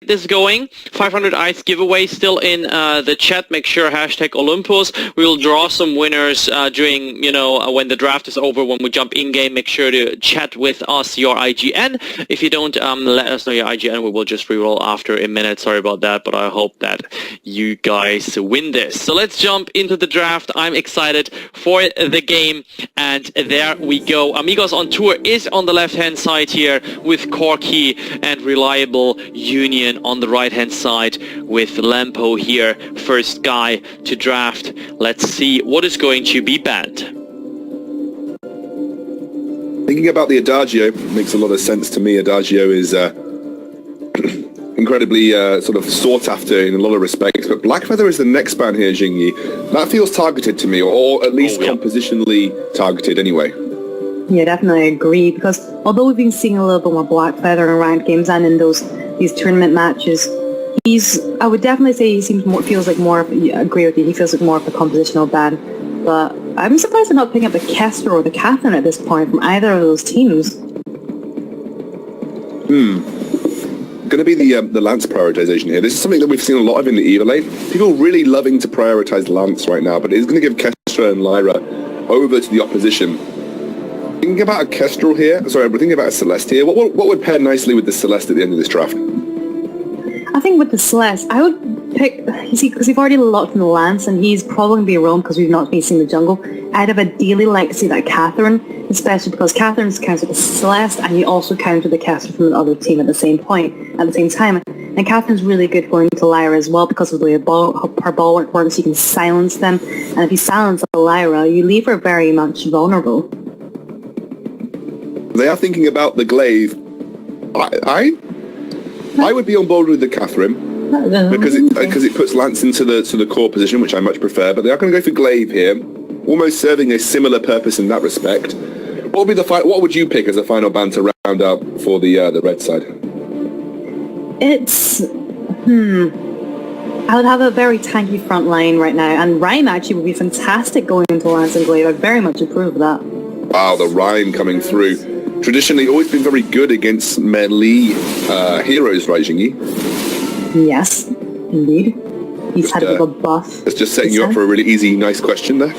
this going. 500 ice giveaway still in the chat. Make sure hashtag Olympus. We will draw some winners during, when the draft is over, when we jump in game. Make sure to chat with us your IGN. If you don't let us know your IGN, we will just reroll after a minute. Sorry about that, but I hope that you guys win this. So let's jump into the draft. I'm excited for the game, and there we go. Amigos on Tour is on the left-hand side here with Corky and Reliable Union on the right-hand side with Lampo here, first guy to draft. Let's see what is going to be banned. Thinking about the Adagio makes a lot of sense to me. Adagio is incredibly sort of sought after in a lot of respects, but Blackfeather is the next ban here, Jingyi. That feels targeted to me, or at least compositionally targeted anyway. Yeah, definitely agree, because although we've been seeing a little bit more Blackfeather in ranked games and in these tournament matches, I would definitely say he feels like more of, agree with you, he feels like more of a compositional ban. But I'm surprised they're not picking up the Kester or the Catherine at this point from either of those teams. Going to be the Lance prioritization here. This is something that we've seen a lot of in the EVA lane. People really loving to prioritize Lance right now, but it's going to give Kestra and Lyra over to the opposition. Thinking about a Kestrel here, sorry, we're thinking about a Celeste here. What would pair nicely with the Celeste at the end of this draft? I think with the Celeste, I would pick, you see, because we've already locked in the Lance, and he's probably going to be a roam because we've not been seeing the jungle. I'd have ideally like to see that Catherine, especially because Catherine's counter the Celeste, and you also counter the caster from the other team at the same time. And Catherine's really good going to Lyra as well because of the way her bulwark works. You can silence them, and if you silence a Lyra, you leave her very much vulnerable. They are thinking about the glaive. I would be on board with the Catherine because it puts Lance into the core position, which I much prefer. But they are going to go for glaive here, almost serving a similar purpose in that respect. What would be what would you pick as a final ban to round out for the red side? It's I would have a very tanky front line right now, and Rhyme actually would be fantastic going into Lance and glaive. I'd very much approve of that. Wow, the Rhyme coming through. Traditionally, always been very good against melee heroes, right, Jingyi? Yes, indeed. He's had a bit of a buff. It's just setting you up for a really easy, nice question there.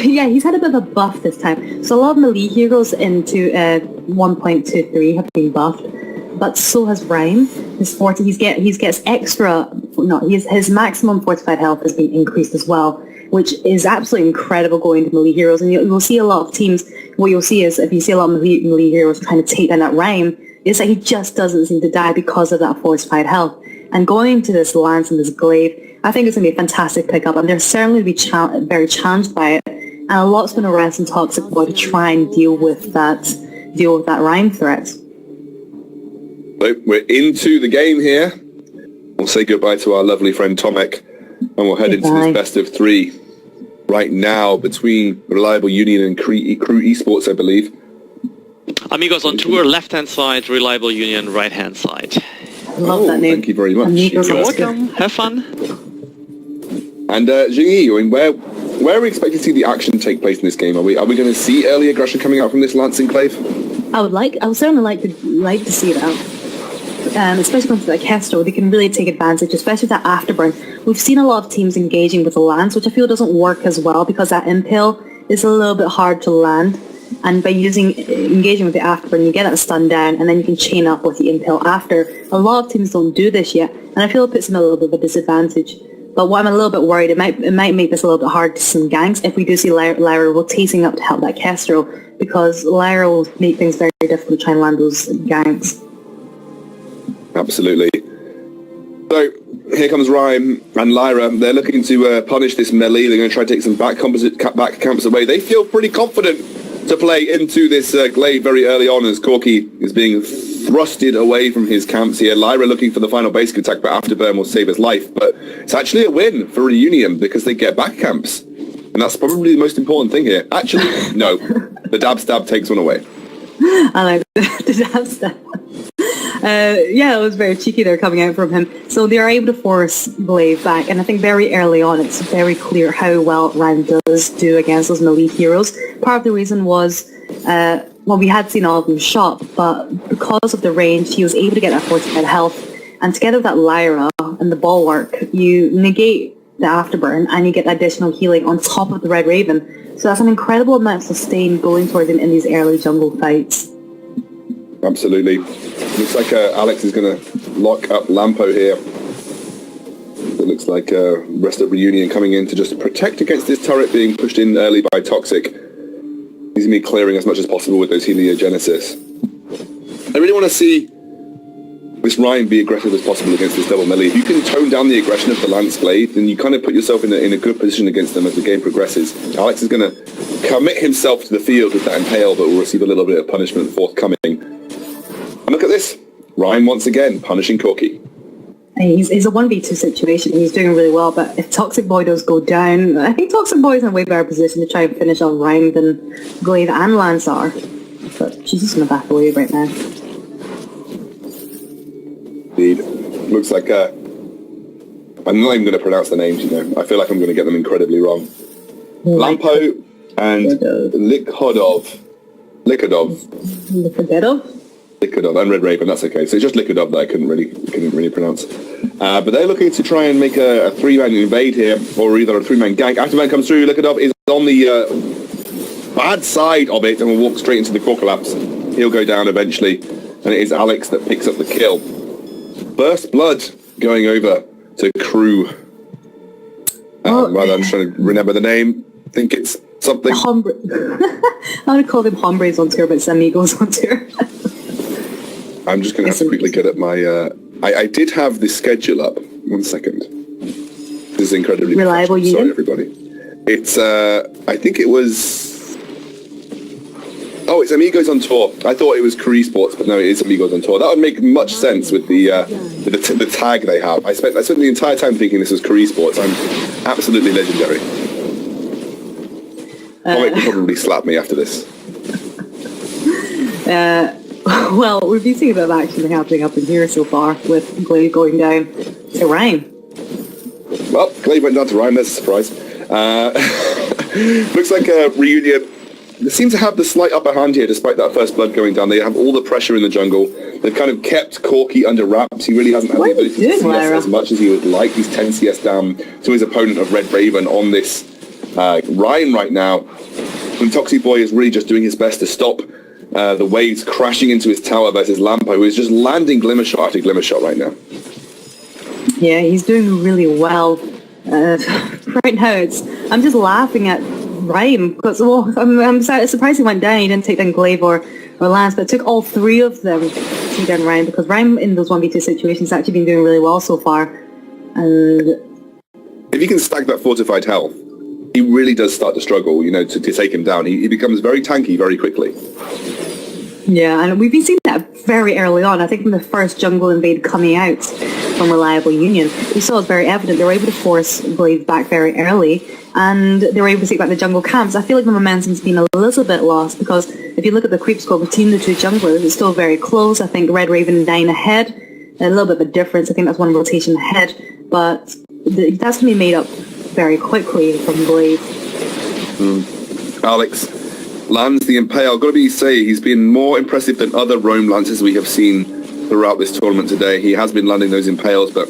Yeah, he's had a bit of a buff this time. So a lot of melee heroes into 1.23 have been buffed, but so has Rhyme. His maximum fortified health has been increased as well, which is absolutely incredible going to melee heroes. And you'll see a lot of teams, what you'll see is if you see a lot of melee heroes trying to take down that Rhyme, it's like he just doesn't seem to die because of that fortified health. And going into this Lance and this glaive, I think it's going to be a fantastic pickup, and they're certainly going to be very challenged by it. And a lot's going to rest in Toxic Boy to try and deal with that Rhyme threat. So we're into the game here. We'll say goodbye to our lovely friend Tomek, and we'll head into this best of three right now between Reliable Union and Crew Esports, I believe. Amigos on Tour, left-hand side, Reliable Union, right-hand side. Love that name. Thank you very much. Amigos. You're welcome. Have fun. And Jingyi, where are we expecting to see the action take place in this game? Are we going to see early aggression coming out from this Lance Enclave? I would certainly like to see that. Especially with like Kestrel, they can really take advantage, especially with that afterburn. We've seen a lot of teams engaging with the Lance, which I feel doesn't work as well because that impale is a little bit hard to land. And by engaging with the afterburn, you get that stun down, and then you can chain up with the impale after. A lot of teams don't do this yet, and I feel it puts them a little bit of a disadvantage. But what I'm a little bit worried, it might make this a little bit hard to some ganks if we do see Lyra rotating up to help that Kestrel, because Lyra will make things very difficult to try and land those ganks. Absolutely. So here comes Rhyme and Lyra. They're looking to punish this melee. They're going to try to take some back camps away. They feel pretty confident to play into this glaive very early on as Corky is being thrusted away from his camps here. Lyra looking for the final basic attack, but Afterburn will save his life. But it's actually a win for Reunion because they get back camps. And that's probably the most important thing here. Actually, no. The dab stab takes one away. I like the dab stab. Yeah, it was very cheeky there coming out from him. So they are able to force Glaive back, and I think very early on it's very clear how well Rhyme does do against those melee heroes. Part of the reason was well, we had seen all of them shot, but because of the range, he was able to get that 40% health. And together with that Lyra and the bulwark, you negate the afterburn and you get additional healing on top of the Red Raven. So that's an incredible amount of sustain going towards him in these early jungle fights. Absolutely. Looks like Alex is going to lock up Lampo here. It looks like rest of Reunion coming in to just protect against this turret being pushed in early by Toxic. He's going to be clearing as much as possible with those Heliogenesis. I really want to see this Ryan be aggressive as possible against this double melee. If you can tone down the aggression of the Lance Blade, then you kind of put yourself in a good position against them as the game progresses. Alex is going to commit himself to the field with that Impale, but will receive a little bit of punishment forthcoming. And look at this. Ryan once again punishing Corky. He's a 1v2 situation. He's doing really well, but if Toxic Boy does go down, I think Toxic Boy is in a way better position to try and finish off Ryan than Glaive and Lance are. But she's just going to back away right now. Indeed. Looks like I'm not even going to pronounce the names, you know. I feel like I'm going to get them incredibly wrong. Lampo and Likodov. And Red Raven, that's okay. So it's just Likodov that I couldn't really pronounce. But they're looking to try and make a three-man invade here, or either a three-man gank. Afterman comes through, Likodov is on the bad side of it and will walk straight into the core collapse. He'll go down eventually, and it is Alex that picks up the kill. First blood going over to Crew. I'm trying to remember the name. I think it's something. I'm going to call them Hombres on tour, but it's Amigos on tour. I'm just going to have to quickly get up my... I did have the schedule up. 1 second. This is incredibly reliable. Sorry, everybody. It's, I think it was... Oh, it's Amigos on tour. I thought it was Career Sports, but no, it is Amigos on tour. That would make much sense with the tag they have. I spent the entire time thinking this was Career Sports. I'm absolutely legendary. Comic will probably slap me after this. Well, we've been seeing a bit of action happening up in here so far, with Glaive going down to Ryan. Well, Glaive went down to Ryan, that's a surprise. Looks like a Reunion. They seem to have the slight upper hand here, despite that first blood going down. They have all the pressure in the jungle. They've kind of kept Corky under wraps. He really hasn't had the ability to CS as much as he would like. He's 10 CS down to his opponent of Red Raven on this Ryan right now. And Toxic Boy is really just doing his best to stop the waves crashing into his tower versus Lampo, who is just landing glimmer shot after glimmer shot right now. Yeah, he's doing really well. Right now, I'm just laughing at Ryan because I'm surprised he went down. He didn't take down Glaive or Lance, but it took all three of them to take down Ryan, because Ryan in those 1v2 situations has actually been doing really well so far. And if you can stack that fortified health, he really does start to struggle, you know, to take him down. He becomes very tanky very quickly. Yeah, and we've been seeing that very early on. I think from the first jungle invade coming out from Reliable Union, we saw it very evident. They were able to force Glaive back very early, and they were able to take back the jungle camps. I feel like the momentum's been a little bit lost, because if you look at the creep score between the two junglers, it's still very close. I think Red Raven 9 ahead, a little bit of a difference. I think that's one rotation ahead, but that's going to be made up very quickly from Glaive. Alex lands the Impale. Got to say, he's been more impressive than other roam lances we have seen throughout this tournament today. He has been landing those Impales, but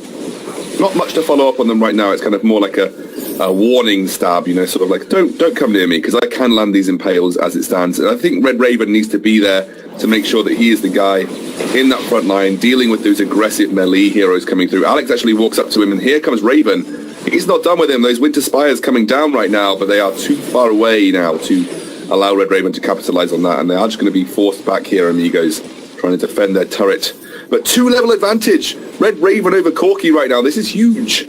not much to follow up on them right now. It's kind of more like a warning stab, you know, sort of like, don't come near me, because I can land these Impales as it stands. And I think Red Raven needs to be there to make sure that he is the guy in that front line, dealing with those aggressive melee heroes coming through. Alex actually walks up to him, and here comes Raven. He's not done with him. Those Winter Spires coming down right now, but they are too far away now to allow Red Raven to capitalize on that, and they are just going to be forced back here, Amigos, trying to defend their turret. But 2-level advantage. Red Raven over Corky right now. This is huge.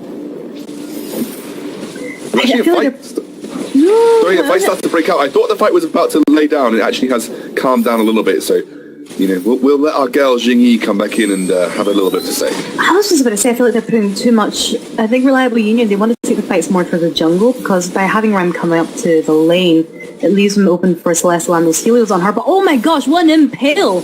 Actually, a fight starts to break out. I thought the fight was about to lay down. It actually has calmed down a little bit, so you know, we'll let our girl Jingyi come back in and have a little bit to say. I was just about to say, I feel like they're putting too much. I think Reliable Union, they want to take the fights more for the jungle, because by having Rhyme coming up to the lane, it leaves them open for Celeste land those Helios on her. But oh my gosh, what an Impale!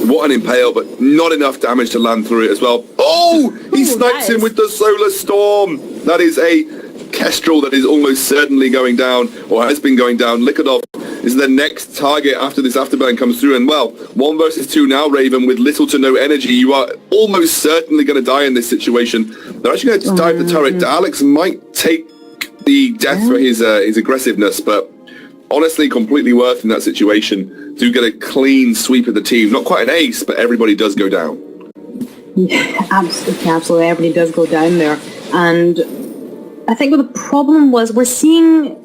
What an Impale, but not enough damage to land through it as well. Oh! He snipes him with the Solar Storm! That is a Kestrel that is almost certainly going down, or has been going down. Likodov This is the next target after this afterburn comes through. And, well, 1 versus 2 now, Raven, with little to no energy. You are almost certainly going to die in this situation. They're actually going to dive the turret. Alex might take the death for his aggressiveness, but honestly, completely worth in that situation to get a clean sweep of the team. Not quite an ace, but everybody does go down. Yeah, absolutely. Everybody does go down there. And I think what the problem was, we're seeing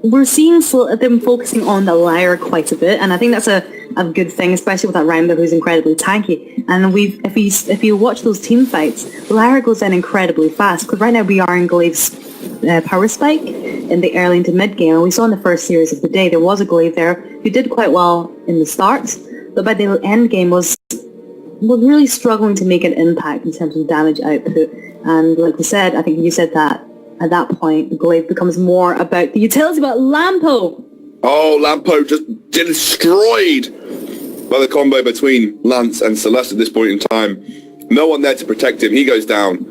them focusing on the Lyra quite a bit, and I think that's a good thing, especially with that Rhymer who's incredibly tanky. And if you watch those team fights, Lyra goes down incredibly fast, because right now we are in Glaive's power spike in the early into mid game, and we saw in the first series of the day there was a Glaive there who did quite well in the start, but by the end game was really struggling to make an impact in terms of damage output. And like we said, I think you said that at that point, the Glaive becomes more about the utility, about Lampo. Oh, Lampo just destroyed by the combo between Lance and Celeste at this point in time. No one there to protect him. He goes down.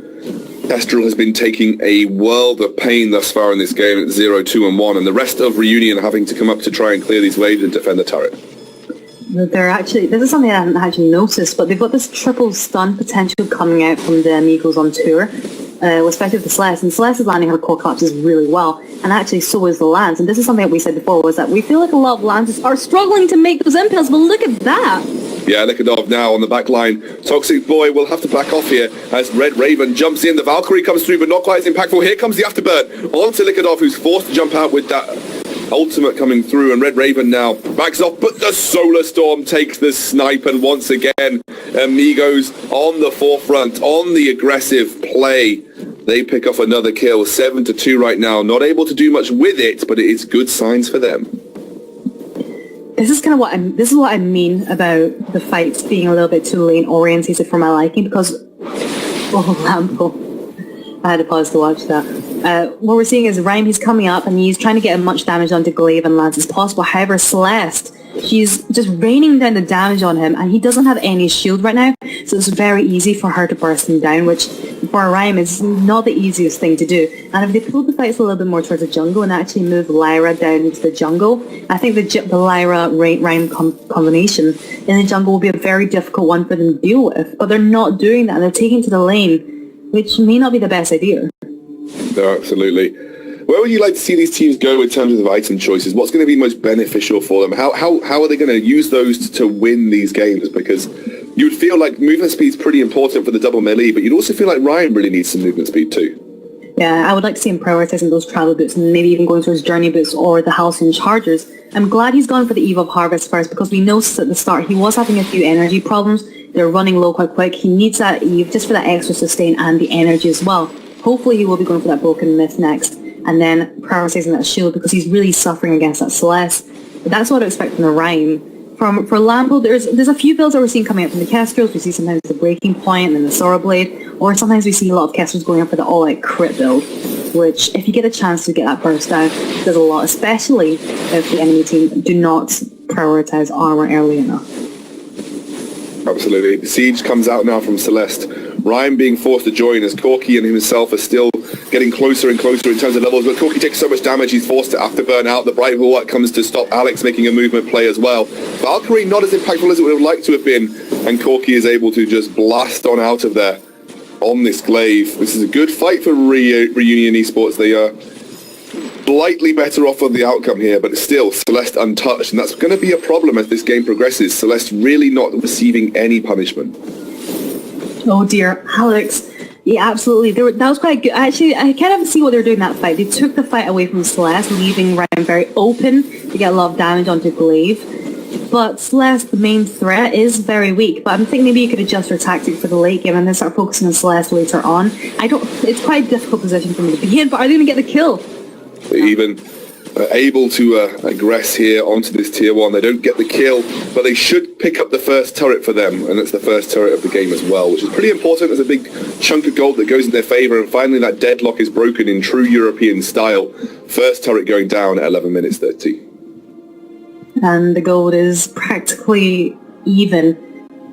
Kestrel has been taking a world of pain thus far in this game at 0, 2, and 1, and the rest of Reunion having to come up to try and clear these waves and defend the turret. This is something I hadn't actually noticed, but they've got this triple stun potential coming out from the Amigos on tour. Especially with the Celeste, and Celeste is landing her core collapses really well, and actually so is the Lance. And this is something that we said before, was that we feel like a lot of Lances are struggling to make those impales, but look at that! Yeah, Likadov now on the back line. Toxic Boy will have to back off here as Red Raven jumps in. The Valkyrie comes through, but not quite as impactful. Here comes the afterburn onto Likadov, who's forced to jump out with that ultimate coming through, and Red Raven now backs off, but the Solar Storm takes the snipe, and once again, Amigos on the forefront, on the aggressive play. They pick off another kill, 7-2 right now. Not able to do much with it, but it is good signs for them. This is what I mean about the fights being a little bit too lane orientated for my liking, because Lampo. I had to pause to watch that. What we're seeing is Rhyme, he's coming up and he's trying to get as much damage onto Glaive and Lance as possible. However, Celeste, she's just raining down the damage on him, and he doesn't have any shield right now, so it's very easy for her to burst him down, which for a Rhyme is not the easiest thing to do. And if they pulled the fights a little bit more towards the jungle and actually moved Lyra down into the jungle, I think the Lyra Rhyme combination in the jungle will be a very difficult one for them to deal with. But they're not doing that, and they're taking to the lane, which may not be the best idea. No, absolutely. Where would you like to see these teams go in terms of item choices? What's going to be most beneficial for them? How are they going to use those to win these games? Because you would feel like movement speed is pretty important for the double melee, but you'd also feel like Ryan really needs some movement speed too. Yeah, I would like to see him prioritizing those travel boots and maybe even going towards journey boots or the Halcyon Chargers. I'm glad he's gone for the Eve of Harvest first, because we noticed at the start he was having a few energy problems. They're running low quite quick. He needs that Eve just for that extra sustain and the energy as well. Hopefully he will be going for that Broken Myth next, and then prioritizing that shield, because he's really suffering against that Celeste. But that's what I expect from the Rhyme. For Lampo, there's a few builds that we're seeing coming out from the Kestrels. We see sometimes the Breaking Point and then the Sora Blade, or sometimes we see a lot of Kestrels going up for the all-out crit build, which, if you get a chance to get that burst down, does a lot, especially if the enemy team do not prioritize armor early enough. Absolutely. The siege comes out now from Celeste. Ryan being forced to join as Corky and himself are still getting closer and closer in terms of levels, but Corky takes so much damage he's forced to afterburn out. The Bright Bulwark comes to stop Alex making a movement play as well. Valkyrie not as impactful as it would have liked to have been, and Corky is able to just blast on out of there on this Glaive. This is a good fight for Reunion Esports. They are slightly better off on the outcome here, but still Celeste untouched, and that's going to be a problem as this game progresses. Celeste really not receiving any punishment. Oh dear, Alex. Yeah, absolutely. That was quite good. Actually, I kind of see what they were doing in that fight. They took the fight away from Celeste, leaving Ryan very open to get a lot of damage onto Glaive. But Celeste, the main threat, is very weak. But I'm thinking maybe you could adjust your tactic for the late game and then start focusing on Celeste later on. It's quite a difficult position for them to be in, but are they going to get the kill? Even able to aggress here onto this tier 1. They don't get the kill, but they should pick up the first turret for them, and it's the first turret of the game as well, which is pretty important. There's a big chunk of gold that goes in their favour, and finally that deadlock is broken in true European style. First turret going down at 11 minutes 30. And the gold is practically even,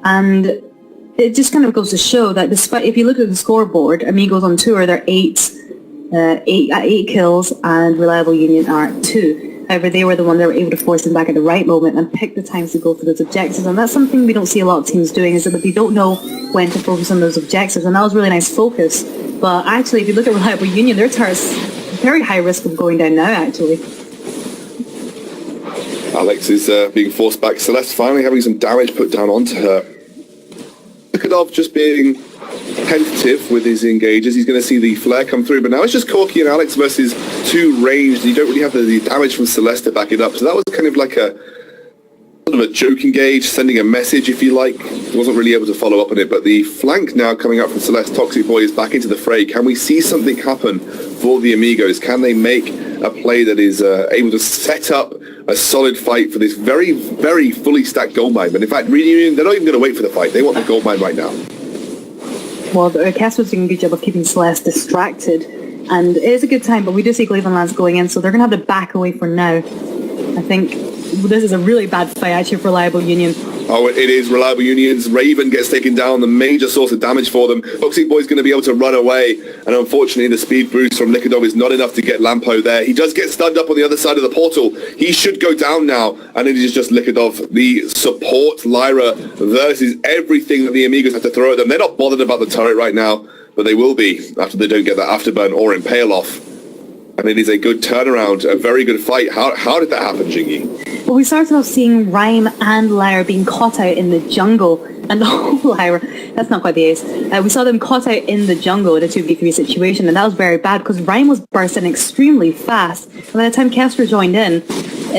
and it just kind of goes to show that despite, if you look at the scoreboard, Amigos on tour, they're 8 kills, and Reliable Union are at 2. However, they were the one that were able to force them back at the right moment and pick the times to go for those objectives. And that's something we don't see a lot of teams doing, is that they don't know when to focus on those objectives. And that was really nice focus. But actually, if you look at Reliable Union, their turret's very high risk of going down now, actually. Alex is being forced back. Celeste finally having some damage put down onto her. Likadov just being tentative with his engages. He's going to see the flare come through, but now it's just Corky and Alex versus two ranged. You don't really have the damage from Celeste to back it up, so that was kind of like a sort of a joke engage, sending a message, if you like. He wasn't really able to follow up on it, but the flank now coming up from Celeste. Toxic Boy is back into the fray. Can we see something happen for the Amigos? Can they make a play that is able to set up a solid fight for this very, very fully stacked gold mine? But in fact, Reunion, they're not even going to wait for the fight. They want the gold mine right now. Well, Casper's doing a good job of keeping Celeste distracted, and it is a good time, but we do see Glaive and Lance going in, so they're going to have to back away for now. I think this is a really bad fight, actually, for Reliable Union. Oh, it is Reliable Union's. Raven gets taken down, the major source of damage for them. Toxic Boy's going to be able to run away, and unfortunately the speed boost from Likadov is not enough to get Lampo there. He does get stunned up on the other side of the portal. He should go down now, and it is just Likadov, the support Lyra, versus everything that the Amigos have to throw at them. They're not bothered about the turret right now, but they will be after they don't get that afterburn or impale off. And it is a good turnaround, a very good fight. How did that happen, Jingy? Well, we started off seeing Rhyme and Lyra being caught out in the jungle. And Lyra, that's not quite the ace. We saw them caught out in the jungle in a 2v3 situation, and that was very bad because Rhyme was bursting extremely fast. And by the time Kester joined in,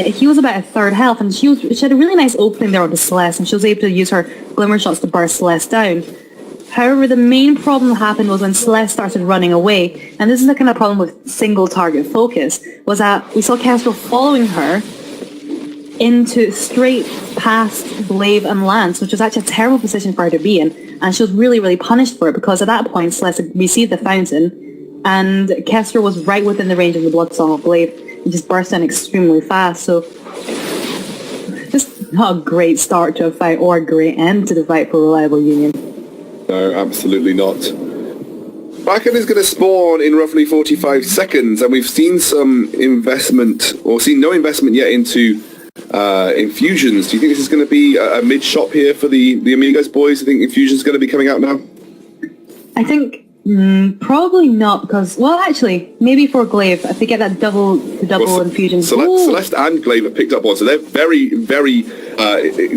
he was about a third health, and she had a really nice opening there on the Celeste, and she was able to use her glimmer shots to burst Celeste down. However, the main problem that happened was when Celeste started running away, and this is the kind of problem with single target focus, was that we saw Kestrel following her into straight past Glaive and Lance, which was actually a terrible position for her to be in, and she was really, really punished for it, because at that point Celeste had received the fountain, and Kestrel was right within the range of the Blood Song of Glaive, and just burst in extremely fast, so just not a great start to a fight, or a great end to the fight for Reliable Union. No, absolutely not. Kraken is going to spawn in roughly 45 seconds, and we've seen some investment, or seen no investment yet into infusions. Do you think this is going to be a mid-shop here for the Amigos boys? Do you think infusion's going to be coming out now? I think probably not, because, well, actually, maybe for Glaive, if they get that double infusion. Celeste and Glaive have picked up one, so they're very, very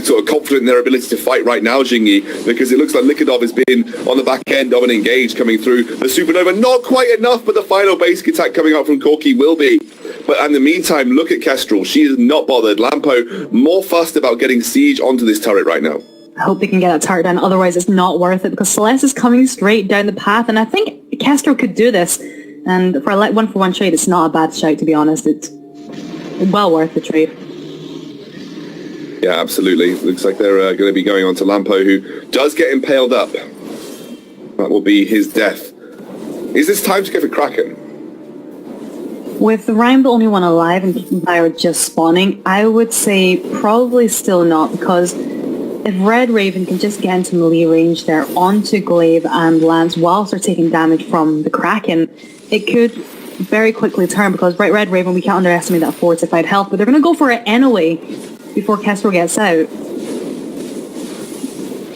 sort of confident in their ability to fight right now, Jingy, because it looks like Likadov has been on the back end of an engage coming through. The Supernova, not quite enough, but the final basic attack coming out from Corky will be. But in the meantime, look at Kestrel. She is not bothered. Lampo, more fussed about getting siege onto this turret right now. I hope they can get that turret down, otherwise it's not worth it, because Celeste is coming straight down the path, and I think Kestrel could do this, and for a one-for-one trade, it's not a bad shout, to be honest. It's well worth the trade. Yeah, absolutely. Looks like they're going to be going on to Lampo, who does get impaled up. That will be his death. Is this time to go for Kraken? With the Rhyme the only one alive and Lyra just spawning, I would say probably still not, because if Red Raven can just get into melee range there onto Glaive and Lance whilst they're taking damage from the Kraken, it could very quickly turn, because Red Raven, we can't underestimate that fortified health, but they're going to go for it anyway before Kestrel gets out.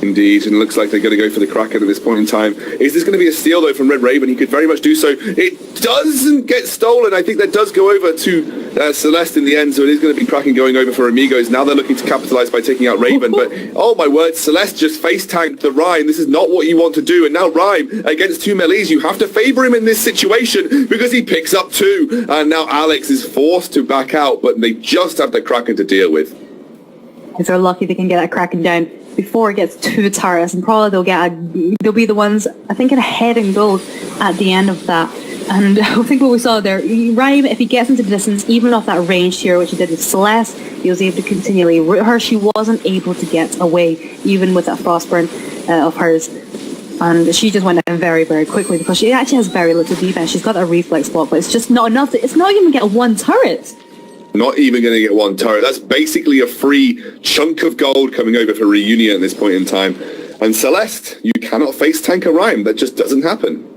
Indeed, and it looks like they're going to go for the Kraken at this point in time. Is this going to be a steal, though, from Red Raven? He could very much do so. It doesn't get stolen. I think that does go over to Celeste in the end, so it is going to be Kraken going over for Amigos. Now they're looking to capitalize by taking out Raven, but, oh my word, Celeste just face-tanked the Rhyme. This is not what you want to do, and now Rhyme, against two melees, you have to favor him in this situation, because he picks up two, and now Alex is forced to back out, but they just have the Kraken to deal with. If they're lucky, they can get that Kraken down before it gets to turrets, and probably they'll be the ones, I think, in a head and gold at the end of that. And I think what we saw there, Rhyme, if he gets into the distance, even off that range here, which he did with Celeste, he was able to continually root her. She wasn't able to get away, even with that Frostburn of hers. And she just went down very, very quickly, because she actually has very little defense. She's got a reflex block, but it's just not enough. It's not even get one turret. Not even going to get one turret. That's basically a free chunk of gold coming over for Reunion at this point in time. And Celeste, you cannot face tank a Rhyme. That just doesn't happen.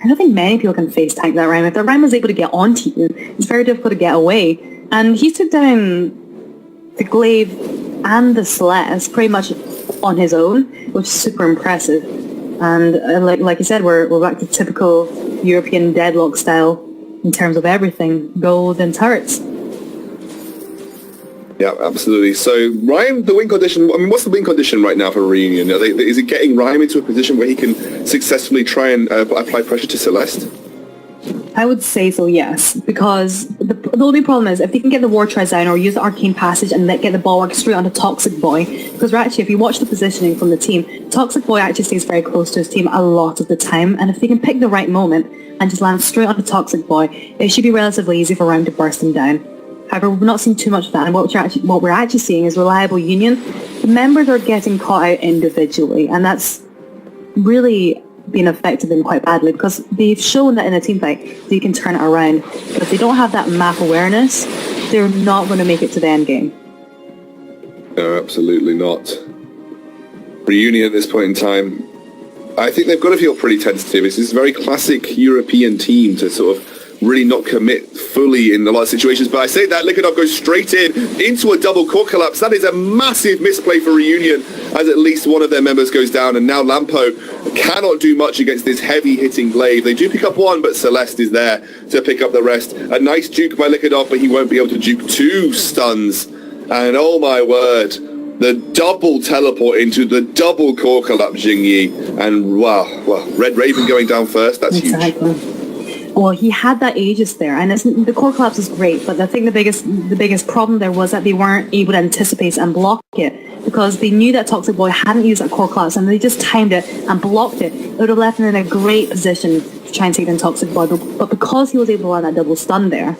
I don't think many people can face tank that Rhyme. If the Rhyme is able to get onto you, it's very difficult to get away. And he took down the Glaive and the Celeste pretty much on his own, which is super impressive. And like you said, we're back to typical European deadlock style in terms of everything, gold and turrets. Yeah, absolutely. So, Ryan, the win condition, what's the win condition right now for Reunion? Is it getting Ryan into a position where he can successfully try and apply pressure to Celeste? I would say so, yes, because the only problem is if they can get the War Treads down or use the Arcane Passage and get the Bulwark straight onto Toxic Boy, because actually, if you watch the positioning from the team, Toxic Boy actually stays very close to his team a lot of the time, and if they can pick the right moment and just land straight onto Toxic Boy, it should be relatively easy for Ryan to burst him down. However, we've not seen too much of that, and what we're actually seeing is reliable union. The members are getting caught out individually, and that's really been affected them quite badly because they've shown that in a team fight they can turn it around. But if they don't have that map awareness, they're not going to make it to the end game. No, absolutely not. Reunion at this point in time, I think they've got to feel pretty tentative. It's this very classic European team to sort of really not commit fully in a lot of situations. But I say that Liquidov goes straight into a double core collapse. That is a massive misplay for Reunion, as at least one of their members goes down. And now Lampo cannot do much against this heavy-hitting Glaive. They do pick up one, but Celeste is there to pick up the rest. A nice juke by Liquidov, but he won't be able to juke two stuns. And oh my word, the double teleport into the double core collapse, Jingyi. And wow, Red Raven going down first, that's exactly. Huge. Well, he had that Aegis there, and the core collapse is great, but I think the biggest problem there was that they weren't able to anticipate and block it, because they knew that Toxic Boy hadn't used that core collapse, and they just timed it and blocked it. It would have left him in a great position to try and take down Toxic Boy, but because he was able to land that double stun there,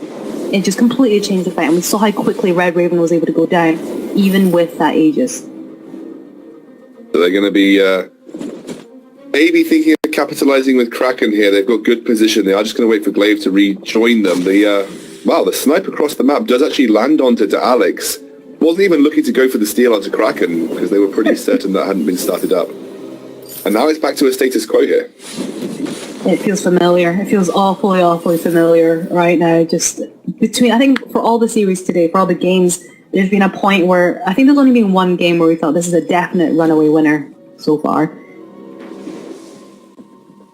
it just completely changed the fight, and we saw how quickly Red Raven was able to go down, even with that Aegis. So they're going to be maybe thinking of capitalizing with Kraken here. They've got good position. They are just going to wait for Glaive to rejoin them. The snipe across the map does actually land onto Alex. Wasn't even looking to go for the steal onto Kraken because they were pretty certain that hadn't been started up. And now it's back to a status quo here. It feels familiar. It feels awfully familiar right now. Just between, I think for all the series today, for all the games, there's been a point where, I think there's only been one game where we thought this is a definite runaway winner so far.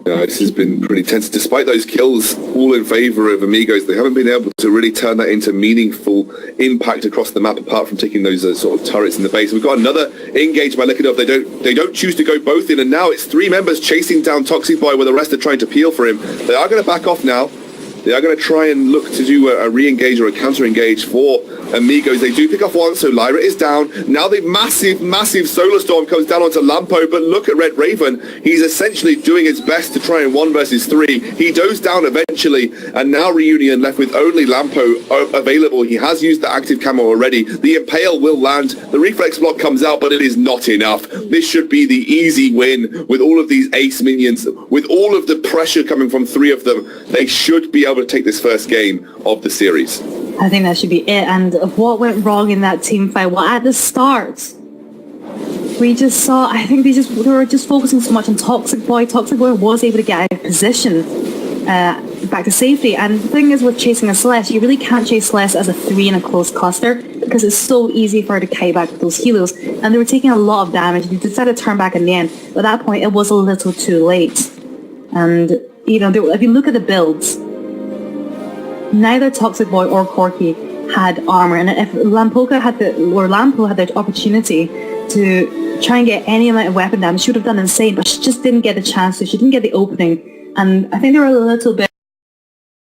Yeah, this has been pretty tense. Despite those kills all in favour of Amigos, they haven't been able to really turn that into meaningful impact across the map, apart from taking those sort of turrets in the base. We've got another engage by Liquidov. They don't choose to go both in, and now it's three members chasing down Toxic Boy, where the rest are trying to peel for him. They are going to back off now. They are going to try and look to do a re-engage or a counter-engage for Amigos. They do pick off one, so Lyra is down. Now the massive Solar Storm comes down onto Lampo, but look at Red Raven. He's essentially doing his best to try and 1 versus 3. He goes down eventually, and now Reunion left with only Lampo available. He has used the active camo already. The Impale will land. The Reflex block comes out, but it is not enough. This should be the easy win with all of these ace minions, with all of the pressure coming from 3 of them. They should be able to take this first game of the series. I think that should be it. And what went wrong in that team fight? Well, at the start, we just saw, I think they were just focusing so much on Toxic Boy. Toxic Boy was able to get out of position back to safety. And the thing is with chasing a Celeste, you really can't chase Celeste as a 3 in a close cluster because it's so easy for her to kite back with those helos. And they were taking a lot of damage. They decided to turn back in the end. But at that point, it was a little too late. And, you know, if you look at the builds, neither Toxic Boy or Corky had armor, and if Lampo had the opportunity to try and get any amount of weapon damage, she would have done insane, but she just didn't get the chance to. She didn't get the opening, and I think they were a little bit